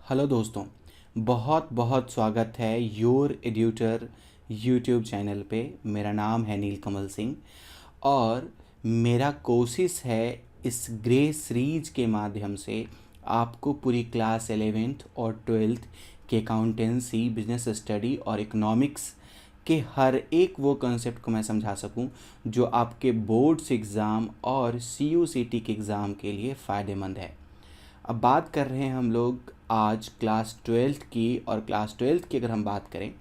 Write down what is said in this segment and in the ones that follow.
Hello दोस्तों, बहुत बहुत स्वागत है योर एड्यूटर यूट्यूब चैनल पे। मेरा नाम है नीलकमल सिंह और मेरा कोशिश है इस ग्रे सीरीज के माध्यम से आपको पूरी क्लास 11th और 12th के अकाउंटेंसी, बिजनेस स्टडी और इकोनॉमिक्स के हर एक वो कंसेप्ट को मैं समझा सकूं जो आपके बोर्ड्स एग्ज़ाम और CUCT के एग्ज़ाम के लिए फ़ायदेमंद है। अब बात कर रहे हैं हम लोग आज क्लास 12th की, और क्लास 12th की अगर हम बात करें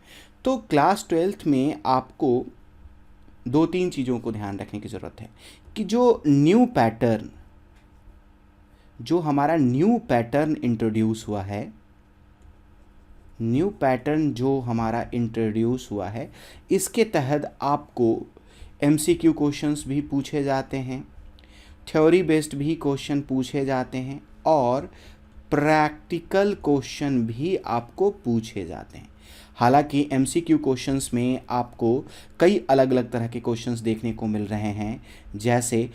तो क्लास 12th में आपको दो तीन चीज़ों को ध्यान रखने की ज़रूरत है कि जो हमारा न्यू पैटर्न इंट्रोड्यूस हुआ है, इसके तहत आपको MCQ क्वेश्चंस भी पूछे जाते हैं, थ्योरी बेस्ड भी क्वेश्चन पूछे जाते हैं और प्रैक्टिकल क्वेश्चन भी आपको पूछे जाते हैं। हालांकि MCQ क्वेश्चंस में आपको कई अलग अलग तरह के क्वेश्चंस देखने को मिल रहे हैं, जैसे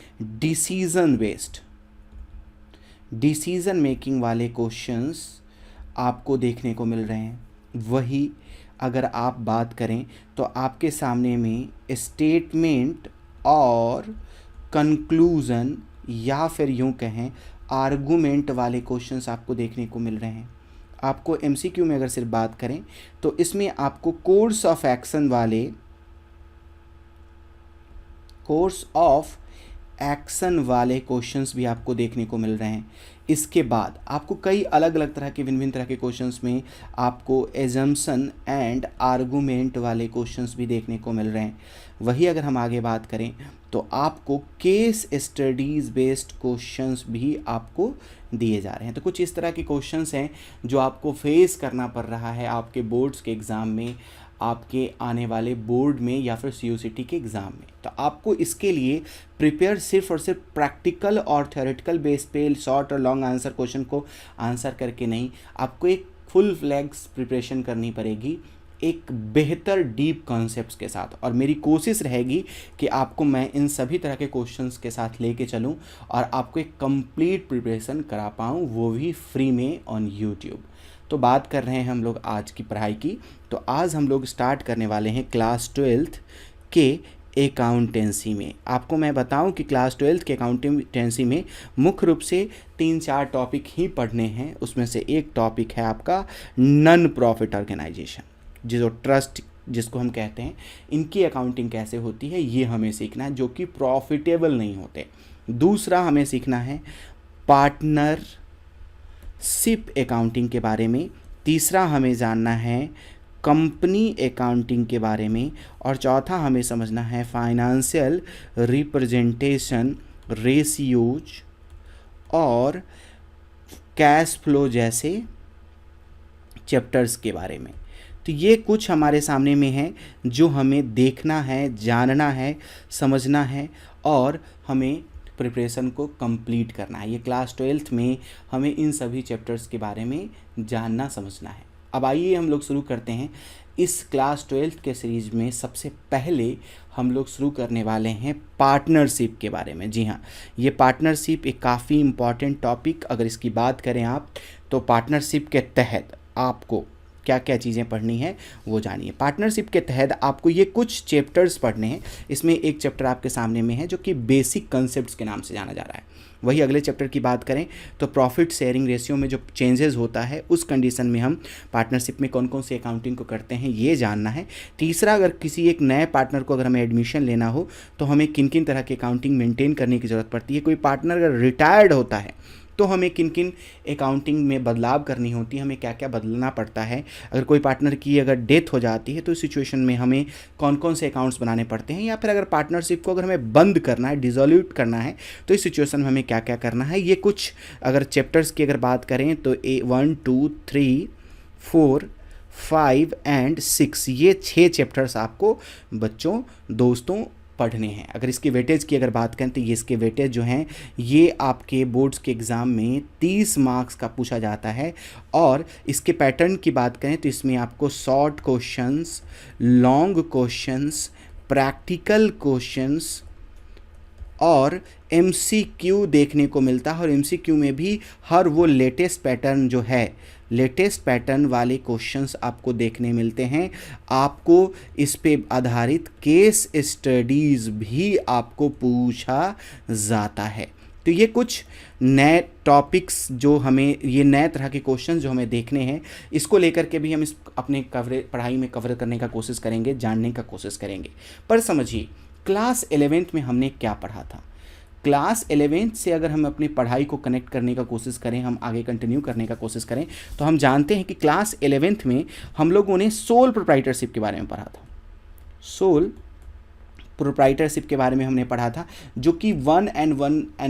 डिसीजन मेकिंग वाले क्वेश्चंस आपको देखने को मिल रहे हैं। वही अगर आप बात करें तो आपके सामने में स्टेटमेंट और कंक्लूज़न या फिर यूँ कहें आर्गूमेंट वाले क्वेश्चंस आपको देखने को मिल रहे हैं। आपको MCQ में अगर सिर्फ बात करें तो इसमें आपको कोर्स ऑफ एक्शन वाले क्वेश्चंस भी आपको देखने को मिल रहे हैं। इसके बाद आपको कई अलग अलग तरह के भिन्न भिन्न तरह के क्वेश्चंस में आपको एजम्पशन एंड आर्गूमेंट वाले क्वेश्चंस भी देखने को मिल रहे हैं। वही अगर हम आगे बात करें तो आपको केस स्टडीज़ बेस्ड क्वेश्चंस भी आपको दिए जा रहे हैं। तो कुछ इस तरह के क्वेश्चंस हैं जो आपको फेस करना पड़ रहा है आपके बोर्ड्स के एग्ज़ाम में, आपके आने वाले बोर्ड में या फिर CUCT के एग्ज़ाम में। तो आपको इसके लिए प्रिपेयर सिर्फ और सिर्फ प्रैक्टिकल और थ्योरेटिकल बेस पे शॉर्ट और लॉन्ग आंसर क्वेश्चन को आंसर करके नहीं, आपको एक फुल फ्लैग्स प्रिपरेशन करनी पड़ेगी एक बेहतर डीप कॉन्सेप्ट्स के साथ। और मेरी कोशिश रहेगी कि आपको मैं इन सभी तरह के क्वेश्चंस के साथ लेके चलूं और आपको एक कंप्लीट प्रिपरेशन करा पाऊं, वो भी फ्री में ऑन यूट्यूब। तो बात कर रहे हैं हम लोग आज की पढ़ाई की। तो आज हम लोग स्टार्ट करने वाले हैं क्लास 12th के अकाउंटेंसी में। आपको मैं बताऊं कि क्लास 12th के अकाउंटेंसी में मुख्य रूप से 3-4 टॉपिक ही पढ़ने हैं। उसमें से एक टॉपिक है आपका नॉन प्रॉफिट ऑर्गेनाइजेशन, जो ट्रस्ट जिसको हम कहते हैं, इनकी अकाउंटिंग कैसे होती है ये हमें सीखना है, जो कि प्रॉफिटेबल नहीं होते। दूसरा हमें सीखना है पार्टनरशिप अकाउंटिंग के बारे में। तीसरा हमें जानना है कंपनी अकाउंटिंग के बारे में। और चौथा हमें समझना है फाइनेंशियल रिप्रेजेंटेशन रेशियोज और कैश फ्लो जैसे चैप्टर्स के बारे में। तो ये कुछ हमारे सामने में है जो हमें देखना है, जानना है, समझना है और हमें प्रिपरेशन को कंप्लीट करना है। ये क्लास 12th में हमें इन सभी चैप्टर्स के बारे में जानना समझना है। अब आइए हम लोग शुरू करते हैं इस क्लास 12th के सीरीज में। सबसे पहले हम लोग शुरू करने वाले हैं पार्टनरशिप के बारे में। जी हाँ, ये पार्टनरशिप एक काफ़ी इम्पॉर्टेंट टॉपिक, अगर इसकी बात करें आप तो पार्टनरशिप के तहत आपको क्या क्या चीज़ें पढ़नी है वो जानिए। पार्टनरशिप के तहत आपको ये कुछ चैप्टर्स पढ़ने हैं। इसमें एक चैप्टर आपके सामने में है जो कि बेसिक कॉन्सेप्ट्स के नाम से जाना जा रहा है। वही अगले चैप्टर की बात करें तो प्रॉफिट शेयरिंग रेशियो में जो चेंजेस होता है उस कंडीशन में हम पार्टनरशिप में कौन कौन सी अकाउंटिंग को करते हैं ये जानना है। तीसरा, अगर किसी एक नए पार्टनर को अगर हमें एडमिशन लेना हो तो हमें किन किन तरह की अकाउंटिंग मेंटेन करने की ज़रूरत पड़ती है। कोई पार्टनर अगर रिटायर्ड होता है तो हमें किन किन अकाउंटिंग में बदलाव करनी होती है, हमें क्या क्या बदलना पड़ता है। अगर कोई पार्टनर की अगर डेथ हो जाती है तो इस सिचुएशन में हमें कौन कौन से अकाउंट्स बनाने पड़ते हैं, या फिर अगर पार्टनरशिप को अगर हमें बंद करना है, डिसॉल्यूट करना है, तो इस सिचुएशन में हमें क्या क्या करना है। ये कुछ अगर चैप्टर्स की अगर बात करें तो 1, 2, 3, 4, 5 एंड 6, ये 6 चैप्टर्स आपको बच्चों, दोस्तों पढ़ने हैं। अगर इसके वेटेज की अगर बात करें तो ये इसके वेटेज जो हैं ये आपके बोर्ड्स के एग्ज़ाम में 30 मार्क्स का पूछा जाता है। और इसके पैटर्न की बात करें तो इसमें आपको short questions, long questions, practical questions और MCQ देखने को मिलता है, और MCQ में भी हर वो लेटेस्ट पैटर्न जो है, लेटेस्ट पैटर्न वाले क्वेश्चंस आपको देखने मिलते हैं। आपको इस पे आधारित केस स्टडीज़ भी आपको पूछा जाता है। तो ये कुछ नए टॉपिक्स जो हमें, ये नए तरह के क्वेश्चन जो हमें देखने हैं, इसको लेकर के भी हम इस अपने पढ़ाई में कवर करने का कोशिश करेंगे, जानने का कोशिश करेंगे। पर समझिए, क्लास 11th में हमने क्या पढ़ा था। क्लास 11th से अगर हम अपनी पढ़ाई को कनेक्ट करने का कोशिश करें, हम आगे कंटिन्यू करने का कोशिश करें, तो हम जानते हैं कि क्लास 11th में हम लोगों ने सोल प्रोप्राइटरशिप के बारे में पढ़ा था। सोल प्रोप्राइटरशिप के बारे में हमने पढ़ा था, जो कि वन एंड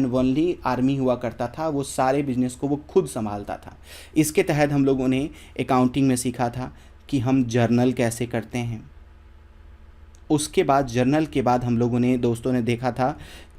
ओनली आर्मी हुआ करता था, वो सारे बिजनेस को वो खुद संभालता था। इसके तहत हम लोगों ने अकाउंटिंग में सीखा था कि हम जर्नल कैसे करते हैं। उसके बाद जर्नल के बाद हम लोगों ने, दोस्तों ने देखा था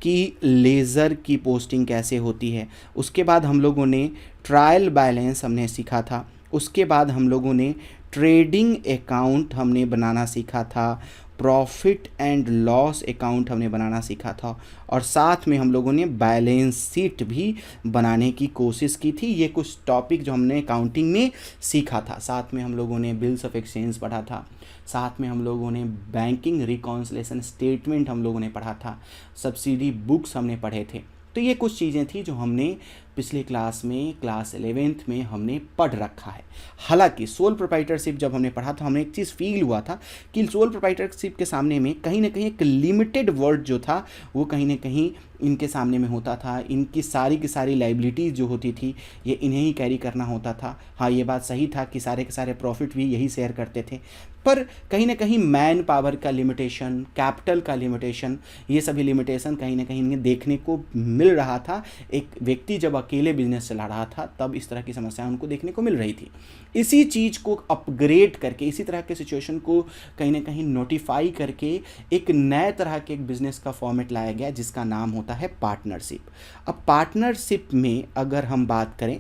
कि लेज़र की पोस्टिंग कैसे होती है। उसके बाद हम लोगों ने ट्रायल बैलेंस हमने सीखा था। उसके बाद हम लोगों ने ट्रेडिंग अकाउंट हमने बनाना सीखा था, प्रॉफिट एंड लॉस अकाउंट हमने बनाना सीखा था, और साथ में हम लोगों ने बैलेंस शीट भी बनाने की कोशिश की थी। ये कुछ टॉपिक जो हमने अकाउंटिंग में सीखा था। साथ में हम लोगों ने बिल्स ऑफ एक्सचेंज पढ़ा था, साथ में हम लोगों ने बैंकिंग रिकॉन्सिलेशन स्टेटमेंट हम लोगों ने पढ़ा था, सब्सिडी बुक्स हमने पढ़े थे। तो ये कुछ चीज़ें थी जो हमने पिछले क्लास में, क्लास 11th में हमने पढ़ रखा है। हालांकि सोल प्रोप्राइटरशिप जब हमने पढ़ा तो हमें एक चीज़ फील हुआ था कि सोल प्रोप्राइटरशिप के सामने में कहीं ना कहीं एक लिमिटेड वर्ड जो था वो कहीं ना कहीं इनके सामने में होता था। इनकी सारी की सारी लाइबिलिटीज़ जो होती थी ये इन्हें ही कैरी करना होता था। हाँ, ये बात सही था कि सारे के सारे प्रॉफिट भी यही शेयर करते थे, पर कहीं ना कहीं मैन पावर का लिमिटेशन, कैपिटल का लिमिटेशन, ये सभी लिमिटेशन कहीं ना कहीं इन्हें देखने को मिल रहा था। एक व्यक्ति जब अकेले बिजनेस चला रहा था तब इस तरह की समस्याएं उनको देखने को मिल रही थी। इसी चीज़ को अपग्रेड करके, इसी तरह के सिचुएशन को कहीं ना कहीं नोटिफाई करके एक नए तरह के एक बिजनेस का फॉर्मेट लाया गया जिसका नाम होता है पार्टनरशिप। अब पार्टनरशिप में अगर हम बात करें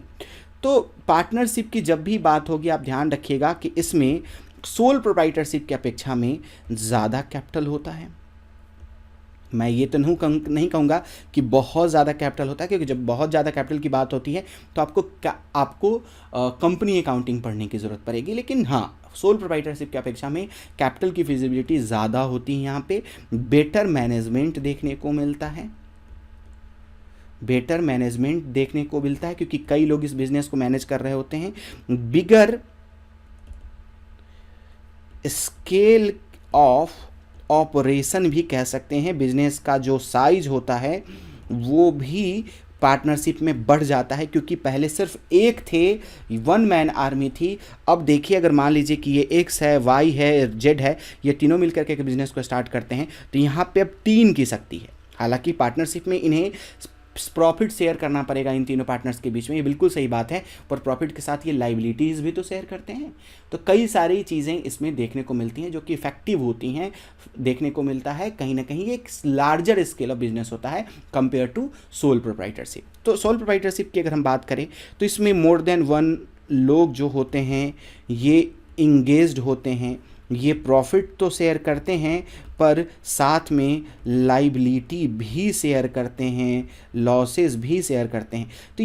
तो पार्टनरशिप की जब भी बात होगी आप ध्यान रखिएगा कि इसमें सोल प्रोप्राइटरशिप की अपेक्षा में ज़्यादा कैपिटल होता है। मैं ये तो नहीं कहूँगा कि बहुत ज़्यादा कैपिटल होता है, क्योंकि जब बहुत ज़्यादा कैपिटल की बात होती है तो आपको कंपनी अकाउंटिंग पढ़ने की ज़रूरत पड़ेगी। लेकिन हाँ, सोल प्रोप्राइटरशिप की अपेक्षा में कैपिटल की फिजिबिलिटी ज़्यादा होती है। यहाँ पे बेटर मैनेजमेंट देखने को मिलता है, बेटर मैनेजमेंट देखने को मिलता है, क्योंकि कई लोग इस बिजनेस को मैनेज कर रहे होते हैं। बिगर स्केल ऑफ ऑपरेशन भी कह सकते हैं, बिजनेस का जो साइज होता है वो भी पार्टनरशिप में बढ़ जाता है, क्योंकि पहले सिर्फ एक थे, वन मैन आर्मी थी। अब देखिए, अगर मान लीजिए कि ये एक्स है, वाई है, जेड है, ये तीनों मिलकर के बिजनेस को स्टार्ट करते हैं, तो यहाँ पे अब टीम की शक्ति है। हालांकि पार्टनरशिप में इन्हें प्रॉफिट शेयर करना पड़ेगा इन तीनों पार्टनर्स के बीच में, ये बिल्कुल सही बात है, पर प्रॉफिट के साथ ये लाइबिलिटीज़ भी तो शेयर करते हैं। तो कई सारी चीज़ें इसमें देखने को मिलती हैं जो कि इफेक्टिव होती हैं, देखने को मिलता है। कहीं ना कहीं एक लार्जर स्केल ऑफ बिजनेस होता है कंपेयर टू सोल प्रोप्राइटरशिप। तो सोल प्रोप्राइटरशिप की अगर हम बात करें तो इसमें मोर देन वन लोग जो होते हैं ये इंगेज्ड होते हैं, ये प्रॉफिट तो शेयर करते हैं पर साथ में लाइबिलिटी भी शेयर करते हैं, लॉसेस भी शेयर करते हैं। तो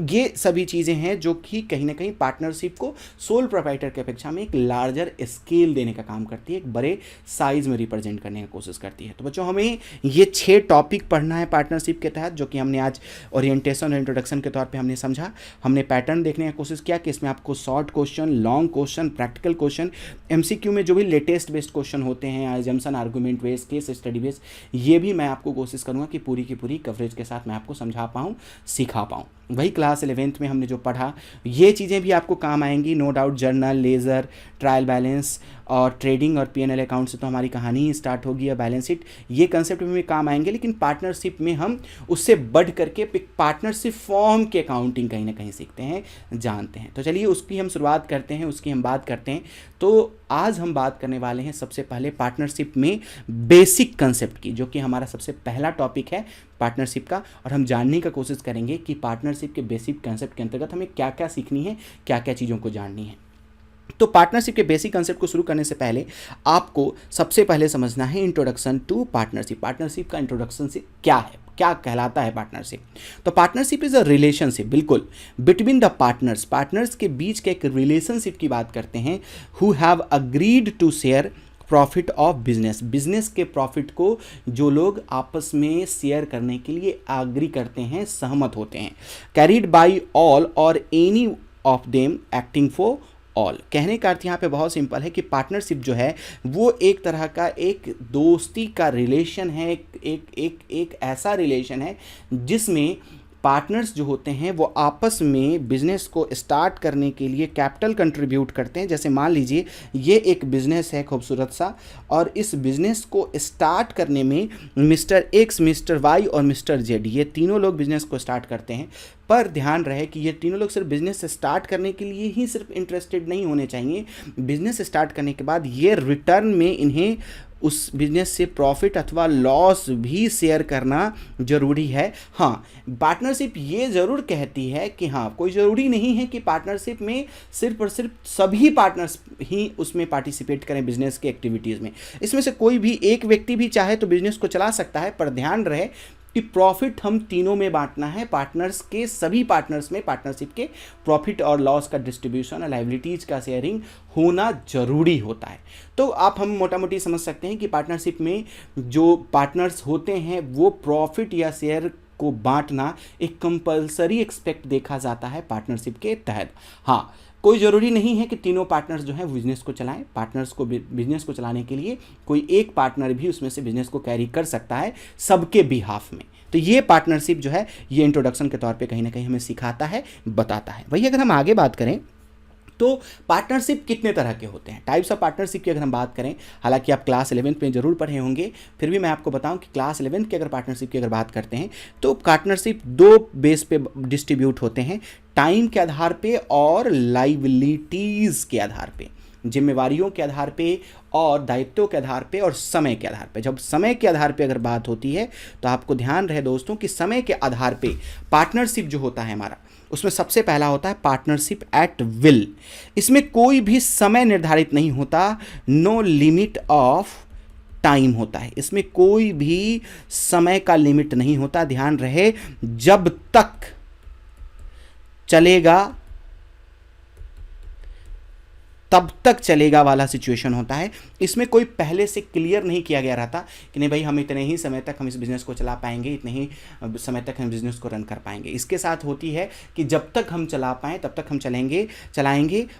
ये सभी चीज़ें हैं जो कि कहीं ना कहीं पार्टनरशिप को सोल प्रोप्राइटर की अपेक्षा में एक लार्जर स्केल देने का काम करती है, एक बड़े साइज में रिप्रेजेंट करने की कोशिश करती है। तो बच्चों, हमें ये 6 टॉपिक पढ़ना है पार्टनरशिप के तहत, जो कि हमने आज ओरिएंटेशन और इंट्रोडक्शन के तौर पे हमने समझा। हमने पैटर्न देखने की कोशिश किया कि इसमें आपको short question, long question, practical question, MCQ में जो भी लेटेस्ट बेस्ड क्वेश्चन होते हैं, assumption, argument based, case study based, ये भी मैं आपको कोशिश करूँगा कि पूरी की पूरी कवरेज के साथ मैं आपको समझा पाऊँ, सिखा पाऊँ। वही क्लास 11th में हमने जो पढ़ा ये चीज़ें भी आपको काम आएंगी, no doubt. Journal, ledger, trial balance और ट्रेडिंग और P&L अकाउंट से तो हमारी कहानी ही स्टार्ट होगी, या बैलेंस शीट, ये कंसेप्ट में भी काम आएंगे। लेकिन पार्टनरशिप में हम उससे बढ़ करके पार्टनरशिप फॉर्म के अकाउंटिंग कहीं ना कहीं सीखते हैं, जानते हैं। तो चलिए उसकी हम शुरुआत करते हैं, उसकी हम बात करते हैं। तो आज हम बात करने वाले हैं सबसे पहले पार्टनरशिप में बेसिक कंसेप्ट की, जो कि हमारा सबसे पहला टॉपिक है पार्टनरशिप का, और हम जानने का कोशिश करेंगे कि पार्टनरशिप के बेसिक कंसेप्ट के अंतर्गत हमें क्या क्या सीखनी है, क्या क्या चीज़ों को जाननी है। तो पार्टनरशिप के बेसिक कंसेप्ट को शुरू करने से पहले आपको सबसे पहले समझना है इंट्रोडक्शन टू पार्टनरशिप। पार्टनरशिप का इंट्रोडक्शन से क्या है, क्या कहलाता है पार्टनरशिप। तो पार्टनरशिप इज अ रिलेशनशिप, बिल्कुल, बिटवीन द पार्टनर्स, पार्टनर्स के बीच के एक रिलेशनशिप की बात करते हैं, who have agreed to share profit of business, business के प्रॉफिट को जो लोग आपस में शेयर करने के लिए एग्री करते हैं, सहमत होते हैं। कैरीड बाय ऑल और any of them acting for all. कहने का अर्थ यहाँ पे बहुत सिंपल है कि पार्टनरशिप जो है वो एक तरह का एक दोस्ती का रिलेशन है, एक ऐसा रिलेशन है जिसमें पार्टनर्स जो होते हैं वो आपस में बिजनेस को स्टार्ट करने के लिए कैपिटल कंट्रीब्यूट करते हैं। जैसे मान लीजिए ये एक बिजनेस है खूबसूरत सा, और इस बिजनेस को स्टार्ट करने में मिस्टर एक्स, मिस्टर वाई और मिस्टर जेड, ये तीनों लोग बिजनेस को स्टार्ट करते हैं। पर ध्यान रहे कि ये तीनों लोग सिर्फ बिजनेस स्टार्ट करने के लिए ही सिर्फ इंटरेस्टेड नहीं होने चाहिए। बिजनेस स्टार्ट करने के बाद ये रिटर्न में इन्हें उस बिजनेस से प्रॉफिट अथवा लॉस भी शेयर करना जरूरी है। हाँ, पार्टनरशिप ये ज़रूर कहती है कि हाँ, कोई ज़रूरी नहीं है कि पार्टनरशिप में सिर्फ और सिर्फ सभी पार्टनर्स ही उसमें पार्टिसिपेट करें बिजनेस के एक्टिविटीज़ में। इसमें से कोई भी एक व्यक्ति भी चाहे तो बिजनेस को चला सकता है, पर ध्यान रहे कि प्रॉफिट हम तीनों में बांटना है, पार्टनर्स के सभी पार्टनर्स में पार्टनरशिप के प्रॉफिट और लॉस का डिस्ट्रीब्यूशन और लाइबिलिटीज का शेयरिंग होना जरूरी होता है। तो आप हम मोटा मोटी समझ सकते हैं कि पार्टनरशिप में जो पार्टनर्स होते हैं वो प्रॉफिट या शेयर को बांटना एक कंपलसरी एक्सपेक्ट देखा जाता है पार्टनरशिप के तहत। हाँ, कोई ज़रूरी नहीं है कि तीनों पार्टनर्स जो हैं बिजनेस को चलाएं। पार्टनर्स को बिजनेस को चलाने के लिए कोई एक पार्टनर भी उसमें से बिजनेस को कैरी कर सकता है सबके बिहाफ में। तो ये पार्टनरशिप जो है ये इंट्रोडक्शन के तौर पे कहीं ना कहीं हमें सिखाता है, बताता है। वही अगर हम आगे बात करें तो पार्टनरशिप कितने तरह के होते हैं, टाइप्स ऑफ पार्टनरशिप की अगर हम बात करें, हालांकि आप क्लास 11th में जरूर पढ़े होंगे, फिर भी मैं आपको बताऊं कि क्लास 11th की अगर पार्टनरशिप की अगर बात करते हैं तो पार्टनरशिप दो बेस पे डिस्ट्रीब्यूट होते हैं, टाइम के आधार पे और लाइबिलिटीज़ के आधार पे, जिम्मेवारियों के आधार पे और दायित्वों के आधार पे और समय के आधार पे। जब समय के आधार पे अगर बात होती है तो आपको ध्यान रहे दोस्तों कि समय के आधार पे पार्टनरशिप जो होता है हमारा, उसमें सबसे पहला होता है पार्टनरशिप एट विल। इसमें कोई भी समय निर्धारित नहीं होता, नो लिमिट ऑफ टाइम होता है, इसमें कोई भी समय का लिमिट नहीं होता। ध्यान रहे, जब तक चलेगा तब तक चलेगा वाला सिचुएशन होता है। इसमें कोई पहले से क्लियर नहीं किया गया रहता कि नहीं भाई हम इतने ही समय तक हम इस बिज़नेस को चला पाएंगे, इतने ही समय तक हम बिज़नेस को रन कर पाएंगे। इसके साथ होती है कि जब तक हम चला पाएँ तब तक हम चलाएंगे।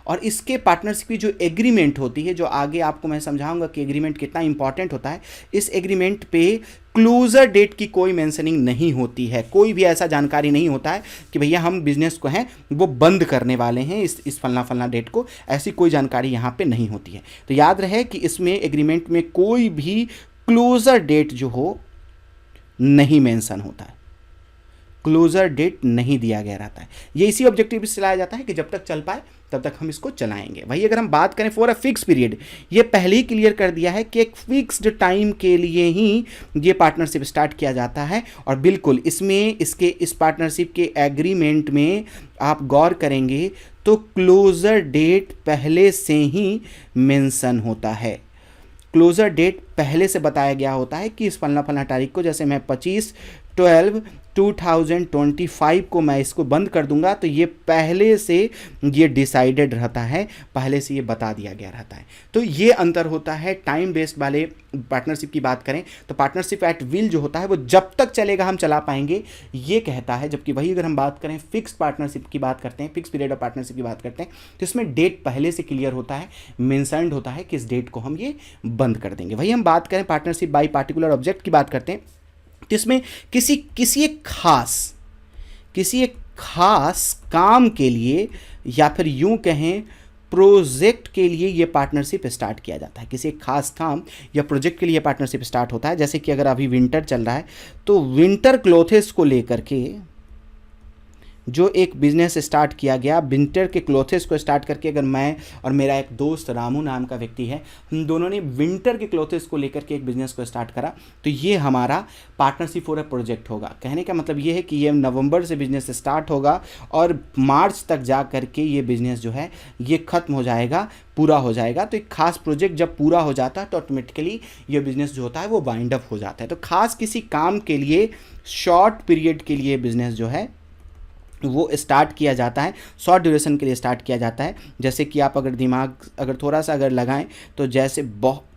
और इसके पार्टनरशिप की जो एग्रीमेंट होती है, जो आगे आपको मैं समझाऊंगा कि एग्रीमेंट कितना इंपॉर्टेंट होता है, इस एग्रीमेंट पे क्लोजर डेट की कोई मेंशनिंग नहीं होती है। कोई भी ऐसा जानकारी नहीं होता है कि भैया हम बिजनेस को हैं वो बंद करने वाले हैं इस फलना डेट को, ऐसी कोई जानकारी यहाँ पे नहीं होती है। तो याद रहे कि इसमें एग्रीमेंट में कोई भी क्लोजर डेट जो हो नहीं मेंशन होता है, क्लोजर डेट नहीं दिया गया रहता है। ये इसी ऑब्जेक्टिव से चलाया जाता है कि जब तक चल पाए तब तक हम इसको चलाएंगे। वही अगर हम बात करें फॉर अ फिक्स पीरियड, ये पहले ही क्लियर कर दिया है कि एक फिक्स्ड टाइम के लिए ही ये पार्टनरशिप स्टार्ट किया जाता है। और बिल्कुल इसमें इस पार्टनरशिप के एग्रीमेंट में आप गौर करेंगे तो क्लोजर डेट पहले से ही मेंशन होता है। क्लोजर डेट पहले से बताया गया होता है कि इस फलना तारीख को, जैसे मैं 25/12/2025 को मैं इसको बंद कर दूंगा, तो ये पहले से ये डिसाइडेड रहता है, पहले से ये बता दिया गया रहता है। तो ये अंतर होता है। टाइम बेस्ड वाले पार्टनरशिप की बात करें तो पार्टनरशिप एट विल जो होता है वो जब तक चलेगा हम चला पाएंगे ये कहता है। जबकि वही अगर हम बात करें फिक्स पार्टनरशिप की बात करते हैं, फिक्स पीरियड ऑफ पार्टनरशिप की बात करते हैं, तो इसमें डेट पहले से क्लियर होता है, मेंशन्ड होता है कि इस डेट को हम ये बंद कर देंगे। वही हम बात करें पार्टनरशिप बाय पार्टिकुलर ऑब्जेक्ट की बात करते हैं, तो इसमें किसी एक खास काम के लिए या फिर यूं कहें प्रोजेक्ट के लिए ये पार्टनरशिप स्टार्ट किया जाता है। किसी एक खास काम या प्रोजेक्ट के लिए पार्टनरशिप स्टार्ट होता है। जैसे कि अगर अभी विंटर चल रहा है तो विंटर क्लोथेस को लेकर के जो एक बिजनेस स्टार्ट किया गया विंटर के क्लोथेस को स्टार्ट करके, अगर मैं और मेरा एक दोस्त रामू नाम का व्यक्ति है, हम दोनों ने विंटर के क्लोथेस को लेकर के एक बिजनेस को स्टार्ट करा, तो ये हमारा पार्टनरशिप फॉर अ प्रोजेक्ट होगा। कहने का मतलब ये है कि ये नवंबर से बिजनेस स्टार्ट होगा और मार्च तक जा करके ये बिजनेस जो है ये ख़त्म हो जाएगा, पूरा हो जाएगा। तो एक खास प्रोजेक्ट जब पूरा हो जाता है तो ऑटोमेटिकली ये बिज़नेस जो होता है वो वाइंड अप हो जाता है। तो खास किसी काम के लिए शॉर्ट पीरियड के लिए बिज़नेस जो है वो स्टार्ट किया जाता है, शॉर्ट ड्यूरेशन के लिए स्टार्ट किया जाता है। जैसे कि आप अगर दिमाग अगर थोड़ा सा अगर लगाएं तो जैसे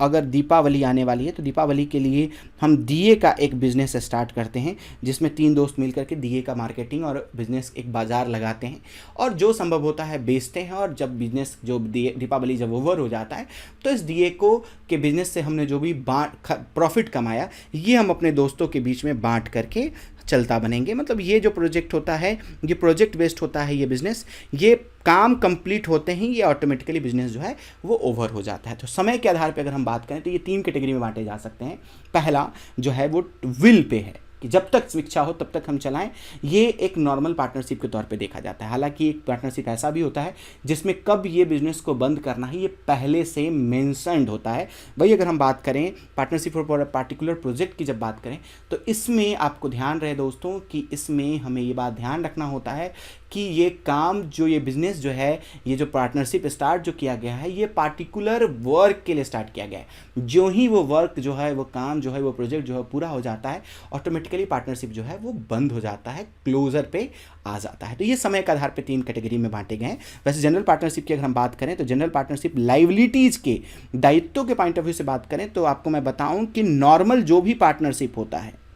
अगर दीपावली आने वाली है तो दीपावली के लिए हम दिए का एक बिज़नेस स्टार्ट करते हैं, जिसमें 3 दोस्त मिल करके दिए का मार्केटिंग और बिज़नेस एक बाज़ार लगाते हैं और जो संभव होता है बेचते हैं। और जब बिज़नेस जो दीपावली जब ओवर हो जाता है तो इस दिए को के बिज़नेस से हमने जो भी प्रॉफिट कमाया ये हम अपने दोस्तों के बीच में बांट करके चलता बनेंगे। मतलब ये जो प्रोजेक्ट होता है ये प्रोजेक्ट बेस्ड होता है, ये बिज़नेस, ये काम कंप्लीट होते ही ये ऑटोमेटिकली बिज़नेस जो है वो ओवर हो जाता है। तो समय के आधार पे अगर हम बात करें तो ये 3 कैटेगरी में बांटे जा सकते हैं। पहला जो है वो विल पे है कि जब तक इच्छा हो तब तक हम चलाएं, ये एक नॉर्मल पार्टनरशिप के तौर पे देखा जाता है। हालांकि एक पार्टनरशिप ऐसा भी होता है जिसमें कब ये बिजनेस को बंद करना है ये पहले से मेंशन्ड होता है। वही अगर हम बात करें पार्टनरशिप फॉर पार्टिकुलर प्रोजेक्ट की जब बात करें तो इसमें आपको ध्यान रहे दोस्तों कि इसमें हमें ये बात ध्यान रखना होता है कि ये काम जो ये बिज़नेस जो है ये जो पार्टनरशिप स्टार्ट जो किया गया है ये पार्टिकुलर वर्क के लिए स्टार्ट किया गया है। जो ही वो वर्क जो है वो काम जो है वो प्रोजेक्ट जो है पूरा हो जाता है ऑटोमेटिकली पार्टनरशिप जो है वो बंद हो जाता है, क्लोजर पे आ जाता है। तो ये समय के आधार पे 3 कैटेगरी में बांटे गए हैं। वैसे जनरल पार्टनरशिप की अगर हम बात करें तो जनरल पार्टनरशिप लाइबिलिटीज़ के दायित्वों के पॉइंट ऑफ व्यू से बात करें तो आपको मैं बताऊं कि नॉर्मल जो भी पार्टनरशिप होता है,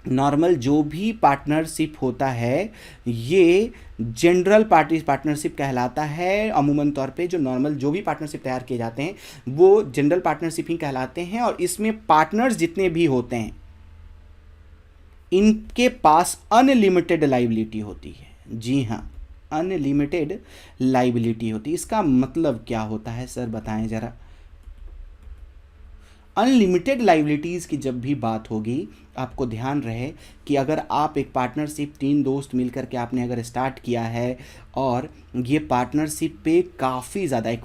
नॉर्मल जो भी पार्टनरशिप होता है ये जनरल पार्टनरशिप कहलाता है। अमूमन तौर पे जो नॉर्मल जो भी पार्टनरशिप तैयार किए जाते हैं वो जनरल पार्टनरशिप ही कहलाते हैं और इसमें पार्टनर्स जितने भी होते हैं इनके पास अनलिमिटेड लाइबिलिटी होती है। जी हाँ, अनलिमिटेड लाइबिलिटी होती है। इसका मतलब क्या होता है सर बताएं ज़रा। अनलिमिटेड लाइबिलिटीज़ की जब भी बात होगी आपको ध्यान रहे कि अगर आप एक पार्टनरशिप 3 दोस्त मिलकर के आपने अगर स्टार्ट किया है और ये पार्टनरशिप पे काफ़ी ज़्यादा एक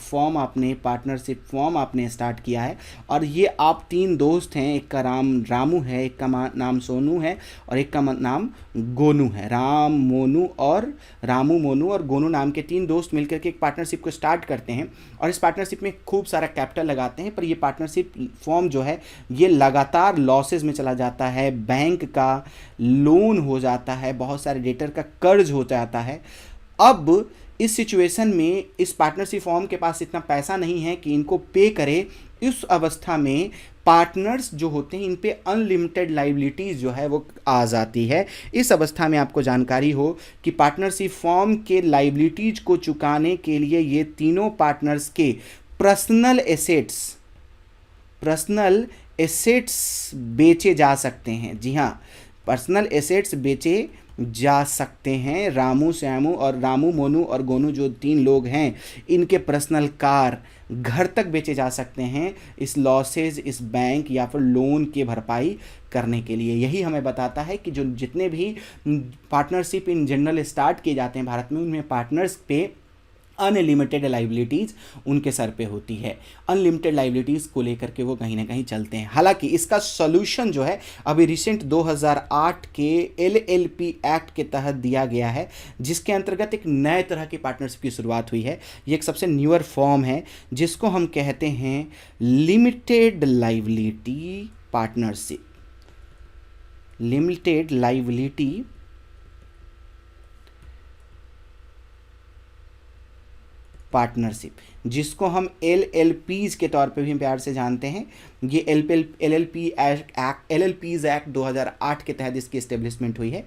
पार्टनरशिप फॉर्म आपने स्टार्ट किया है और ये आप 3 दोस्त हैं, एक का रामू है, एक का नाम सोनू है और एक का नाम गोनू है। रामू मोनू और गोनू नाम के 3 दोस्त मिलकर के एक पार्टनरशिप को स्टार्ट करते हैं और इस पार्टनरशिप में खूब सारा कैपिटल लगाते हैं। पर ये पार्टनरशिप फॉर्म जो है ये लगातार लॉसेज में चला जाता है, बैंक का लोन हो जाता है, बहुत सारे डेटर का कर्ज हो जाता है। अब इस सिचुएशन में इस पार्टनरशिप फॉर्म के पास इतना पैसा नहीं है कि इनको पे करे। इस अवस्था में पार्टनर्स जो होते हैं इन पे अनलिमिटेड लाइबिलिटीज़ जो है वो आ जाती है। इस अवस्था में आपको जानकारी हो कि पार्टनरशिप फॉर्म के लाइबिलिटीज़ को चुकाने के लिए ये तीनों पार्टनर्स के पर्सनल एसेट्स बेचे जा सकते हैं। जी हाँ, पर्सनल एसेट्स बेचे जा सकते हैं। रामू मोनू और गोनू जो 3 लोग हैं इनके पर्सनल कार, घर तक बेचे जा सकते हैं इस लॉसेज, इस बैंक या फिर लोन की भरपाई करने के लिए। यही हमें बताता है कि जो जितने भी पार्टनरशिप इन जनरल स्टार्ट किए जाते हैं भारत में उनमें पार्टनर्स पे अनलिमिटेड लाइबिलिटीज़ उनके सर पे होती है। अनलिमिटेड लाइबिलिटीज़ को लेकर के वो कहीं ना कहीं चलते हैं। हालांकि इसका सॉल्यूशन जो है अभी रिसेंट 2008 के LLP एक्ट के तहत दिया गया है, जिसके अंतर्गत एक नए तरह की पार्टनरशिप की शुरुआत हुई है। ये एक सबसे न्यूअर फॉर्म है जिसको हम कहते हैं limited liability partnership. Limited liability partnership, जिसको हम LLPs के तौर पे भी प्यार से जानते हैं। ये LLPs एक्ट 2008 के तहत इसकी एस्टेब्लिशमेंट हुई है।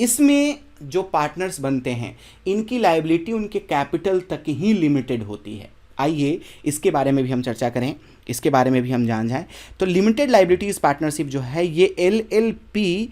इसमें जो पार्टनर्स बनते हैं इनकी लायबिलिटी उनके कैपिटल तक ही लिमिटेड होती है। आइए इसके बारे में भी हम चर्चा करें, इसके बारे में भी हम जान जाएं। तो लिमिटेड लायबिलिटीज़ पार्टनरशिप जो है ये LLP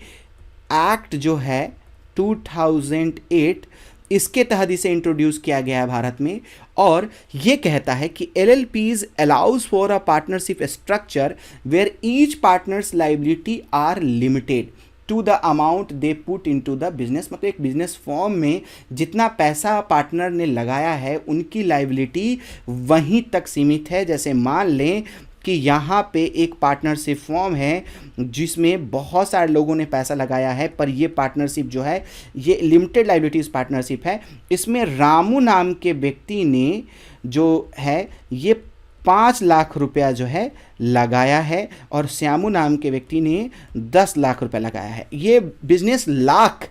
एक्ट जो है 2008 इसके तहत इसे इंट्रोड्यूस किया गया है भारत में और ये कहता है कि LLPs allows for a partnership structure where each partner's liability are limited। To the amount they put into the business, मतलब एक बिजनेस फॉर्म में जितना पैसा पार्टनर ने लगाया है उनकी लायबिलिटी वहीं तक सीमित है। जैसे मान लें कि यहाँ पे एक पार्टनरशिप फॉर्म है जिसमें बहुत सारे लोगों ने पैसा लगाया है, पर ये पार्टनरशिप जो है ये लिमिटेड लायबिलिटीज़ पार्टनरशिप है। इसमें रामू नाम के व्यक्ति ने जो है ये 5 लाख रुपया जो है लगाया है और श्यामू नाम के व्यक्ति ने 10 लाख रुपया लगाया है। ये बिजनेस लाख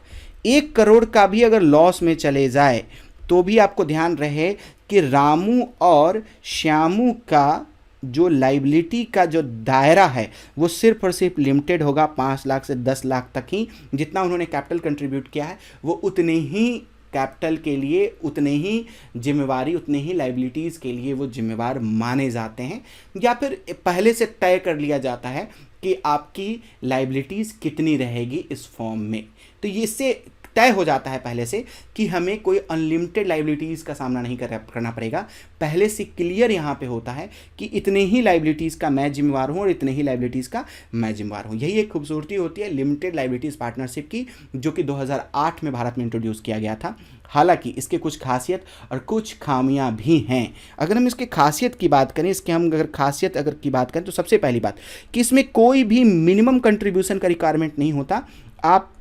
1 करोड़ का भी अगर लॉस में चले जाए तो भी आपको ध्यान रहे कि रामू और श्यामू का जो लाइबिलिटी का जो दायरा है वो सिर्फ और सिर्फ लिमिटेड होगा 5 लाख से 10 लाख तक ही। जितना उन्होंने कैपिटल कंट्रीब्यूट किया है वो उतने ही कैपिटल के लिए, उतने ही जिम्मेवारी, उतने ही लाइबिलिटीज़ के लिए वो जिम्मेवार माने जाते हैं, या फिर पहले से तय कर लिया जाता है कि आपकी लाइबिलिटीज़ कितनी रहेगी इस फॉर्म में। तो ये इससे तय हो जाता है पहले से कि हमें कोई अनलिमिटेड लाइबिलिटीज़ का सामना नहीं करना पड़ेगा। पहले से क्लियर यहाँ पे होता है कि इतने ही लाइबिलिटीज़ का मैं जिम्मेवार हूँ और इतने ही लाइबिलिटीज़ का मैं जिम्मेवार हूँ। यही एक खूबसूरती होती है लिमिटेड लाइबिलिटीज़ पार्टनरशिप की, जो कि 2008 में भारत में इंट्रोड्यूस किया गया था। हालांकि इसके कुछ खासियत और कुछ खामियां भी हैं। अगर हम इसके खासियत की बात करें, अगर की बात करें तो सबसे पहली बात कि इसमें कोई भी मिनिमम कंट्रीब्यूशन का रिक्वायरमेंट नहीं होता। आप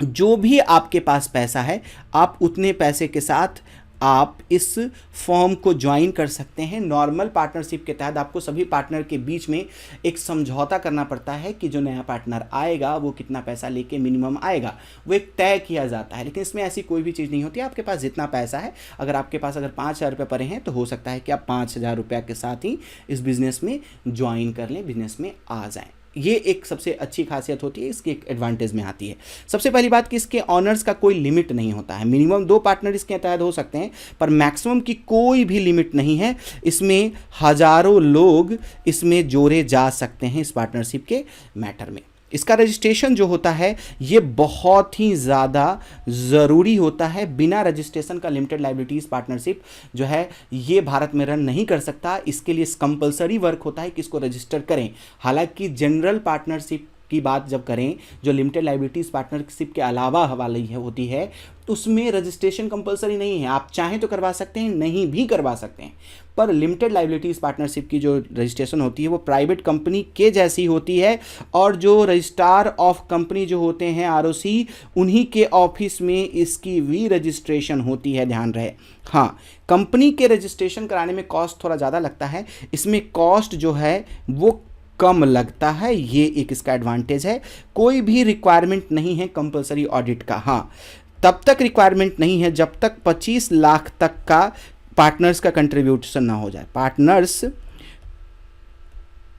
जो भी आपके पास पैसा है आप उतने पैसे के साथ आप इस फॉर्म को ज्वाइन कर सकते हैं। नॉर्मल पार्टनरशिप के तहत आपको सभी पार्टनर के बीच में एक समझौता करना पड़ता है कि जो नया पार्टनर आएगा वो कितना पैसा लेके मिनिमम आएगा, वो एक तय किया जाता है। लेकिन इसमें ऐसी कोई भी चीज़ नहीं होती। आपके पास जितना पैसा है, अगर आपके पास अगर 5,000 रुपये पड़े हैं तो हो सकता है कि आप 5,000 रुपये के साथ ही इस बिज़नेस में ज्वाइन कर लें, बिज़नेस में आ जाएँ। ये एक सबसे अच्छी खासियत होती है, इसकी एक एडवांटेज में आती है। सबसे पहली बात कि इसके ऑनर्स का कोई लिमिट नहीं होता है। मिनिमम 2 पार्टनर इसके तहत हो सकते हैं, पर मैक्सिमम की कोई भी लिमिट नहीं है। इसमें हजारों लोग इसमें जोड़े जा सकते हैं इस पार्टनरशिप के मैटर में। इसका रजिस्ट्रेशन जो होता है ये बहुत ही ज़्यादा ज़रूरी होता है। बिना रजिस्ट्रेशन का लिमिटेड लायबिलिटीज़ पार्टनरशिप जो है ये भारत में रन नहीं कर सकता। इसके लिए कंपलसरी वर्क होता है कि इसको रजिस्टर करें। हालांकि जनरल पार्टनरशिप की बात जब करें, जो लिमिटेड लायबिलिटीज़ पार्टनरशिप के अलावा वाली होती है, उसमें रजिस्ट्रेशन कंपलसरी नहीं है। आप चाहें तो करवा सकते हैं, नहीं भी करवा सकते हैं। पर लिमिटेड लायबिलिटीज़ पार्टनरशिप की जो रजिस्ट्रेशन होती है वो प्राइवेट कंपनी के जैसी होती है, और जो रजिस्ट्रार ऑफ कंपनी जो होते हैं ROC, उन्हीं के ऑफिस में इसकी भी रजिस्ट्रेशन होती है, ध्यान रहे। हाँ, कंपनी के रजिस्ट्रेशन कराने में कॉस्ट थोड़ा ज़्यादा लगता है। इसमें कॉस्ट जो है वो कम लगता है, ये एक इसका एडवांटेज है। कोई भी रिक्वायरमेंट नहीं है कंपलसरी ऑडिट का। हाँ, तब तक रिक्वायरमेंट नहीं है जब तक 25 लाख तक का पार्टनर्स का कंट्रीब्यूशन ना हो जाए। पार्टनर्स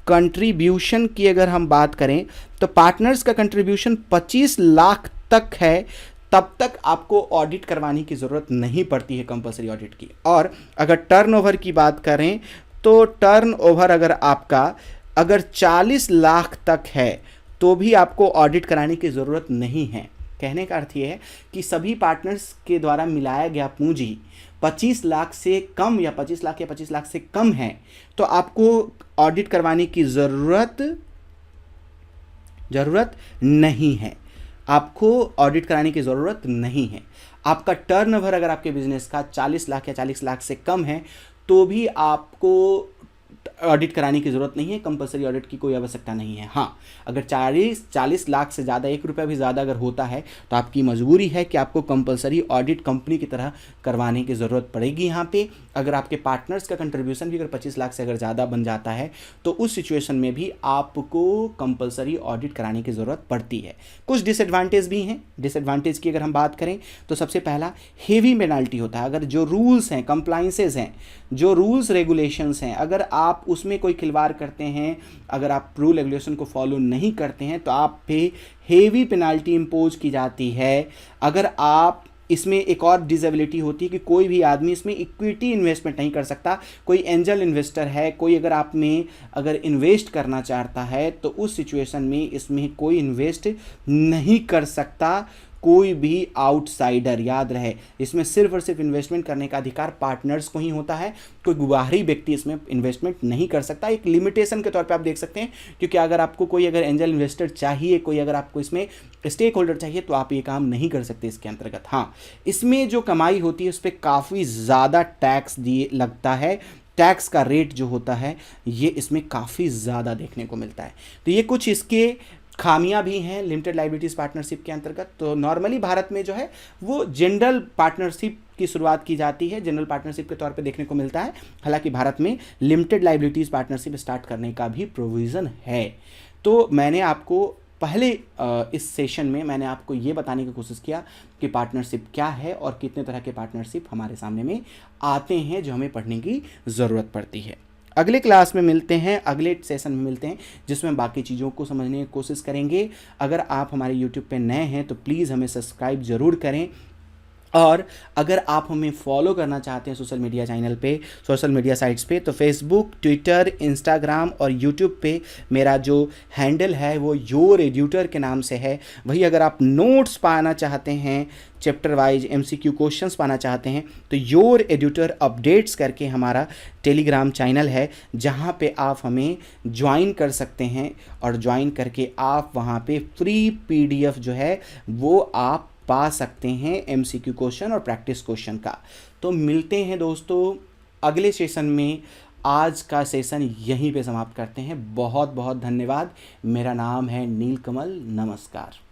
कंट्रीब्यूशन की अगर हम बात करें तो पार्टनर्स का कंट्रीब्यूशन 25 लाख तक है, तब तक आपको ऑडिट करवाने की ज़रूरत नहीं पड़ती है कंपलसरी ऑडिट की। और अगर टर्नओवर की बात करें तो टर्नओवर अगर 40 लाख तक है तो भी आपको ऑडिट कराने की ज़रूरत नहीं है। कहने का अर्थ ये है कि सभी पार्टनर्स के द्वारा मिलाया गया पूंजी 25 लाख से कम या 25 लाख से कम है तो आपको ऑडिट करवाने की ज़रूरत नहीं है। आपको ऑडिट कराने की ज़रूरत नहीं है। आपका टर्नओवर अगर आपके बिजनेस का 40 लाख या 40 लाख से कम है तो भी आपको ऑडिट कराने की ज़रूरत नहीं है। कंपलसरी ऑडिट की कोई आवश्यकता नहीं है। हाँ, अगर 40 लाख से ज़्यादा, 1 रुपया भी ज़्यादा अगर होता है तो आपकी मजबूरी है कि आपको कंपलसरी ऑडिट कंपनी की तरह करवाने की ज़रूरत पड़ेगी। यहाँ पे अगर आपके पार्टनर्स का कंट्रीब्यूशन भी अगर 25 लाख से अगर ज़्यादा बन जाता है तो उस सिचुएशन में भी आपको कंपलसरी ऑडिट कराने की ज़रूरत पड़ती है। कुछ डिसएडवांटेज भी हैं। डिसएडवांटेज की अगर हम बात करें तो सबसे पहला हेवी पेनाल्टी होता है। अगर जो रूल्स हैं, कंप्लाइंसेस हैं, जो रूल्स रेगुलेशंस हैं, अगर आप उसमें कोई खिलवाड़ करते हैं, अगर आप रूल रेगुलेशन को फॉलो नहीं करते हैं तो आप पे हेवी पेनाल्टी इम्पोज की जाती है। अगर आप इसमें एक और डिसेबिलिटी होती है कि कोई भी आदमी इसमें इक्विटी इन्वेस्टमेंट नहीं कर सकता। कोई एंजल इन्वेस्टर है, कोई अगर आप में अगर इन्वेस्ट करना चाहता है तो उस सिचुएशन में इसमें कोई इन्वेस्ट नहीं कर सकता। कोई भी आउटसाइडर, याद रहे इसमें सिर्फ और सिर्फ इन्वेस्टमेंट करने का अधिकार पार्टनर्स को ही होता है, कोई बाहरी व्यक्ति इसमें इन्वेस्टमेंट नहीं कर सकता। एक लिमिटेशन के तौर पे आप देख सकते हैं, क्योंकि अगर आपको कोई अगर एंजल इन्वेस्टर चाहिए, कोई अगर आपको इसमें स्टेक होल्डर चाहिए, तो आप ये काम नहीं कर सकते इसके अंतर्गत। हाँ, इसमें जो कमाई होती है उस पर काफ़ी ज़्यादा टैक्स दिए लगता है, टैक्स का रेट जो होता है ये इसमें काफ़ी ज़्यादा देखने को मिलता है। तो ये कुछ इसके खामियां भी हैं लिमिटेड लाइबिलिटीज़ पार्टनरशिप के अंतर्गत। तो नॉर्मली भारत में जो है वो जनरल पार्टनरशिप की शुरुआत की जाती है, जनरल पार्टनरशिप के तौर पे देखने को मिलता है। हालांकि भारत में लिमिटेड लाइबिलिटीज़ पार्टनरशिप स्टार्ट करने का भी प्रोविज़न है। तो मैंने आपको पहले इस सेशन में मैंने आपको ये बताने की कोशिश किया कि पार्टनरशिप क्या है और कितने तरह के पार्टनरशिप हमारे सामने में आते हैं जो हमें पढ़ने की ज़रूरत पड़ती है। अगले क्लास में मिलते हैं, अगले सेशन में मिलते हैं, जिसमें बाकी चीज़ों को समझने की कोशिश करेंगे। अगर आप हमारे यूट्यूब पे नए हैं तो प्लीज़ हमें सब्सक्राइब ज़रूर करें, और अगर आप हमें फॉलो करना चाहते हैं सोशल मीडिया चैनल पे, सोशल मीडिया साइट्स पे, तो फेसबुक, ट्विटर, इंस्टाग्राम और यूट्यूब पे मेरा जो हैंडल है वो योर एड्यूटर के नाम से है। वही अगर आप नोट्स पाना चाहते हैं, चैप्टर वाइज MCQ क्वेश्चंस पाना चाहते हैं, तो योर एड्यूटर अपडेट्स करके हमारा टेलीग्राम चैनल है, जहाँ पे आप हमें ज्वाइन कर सकते हैं, और ज्वाइन करके आप वहाँ पे फ्री PDF जो है वो आप पा सकते हैं MCQ क्वेश्चन और प्रैक्टिस क्वेश्चन का। तो मिलते हैं दोस्तों अगले सेशन में। आज का सेशन यहीं पे समाप्त करते हैं। बहुत बहुत धन्यवाद। मेरा नाम है नीलकमल। नमस्कार।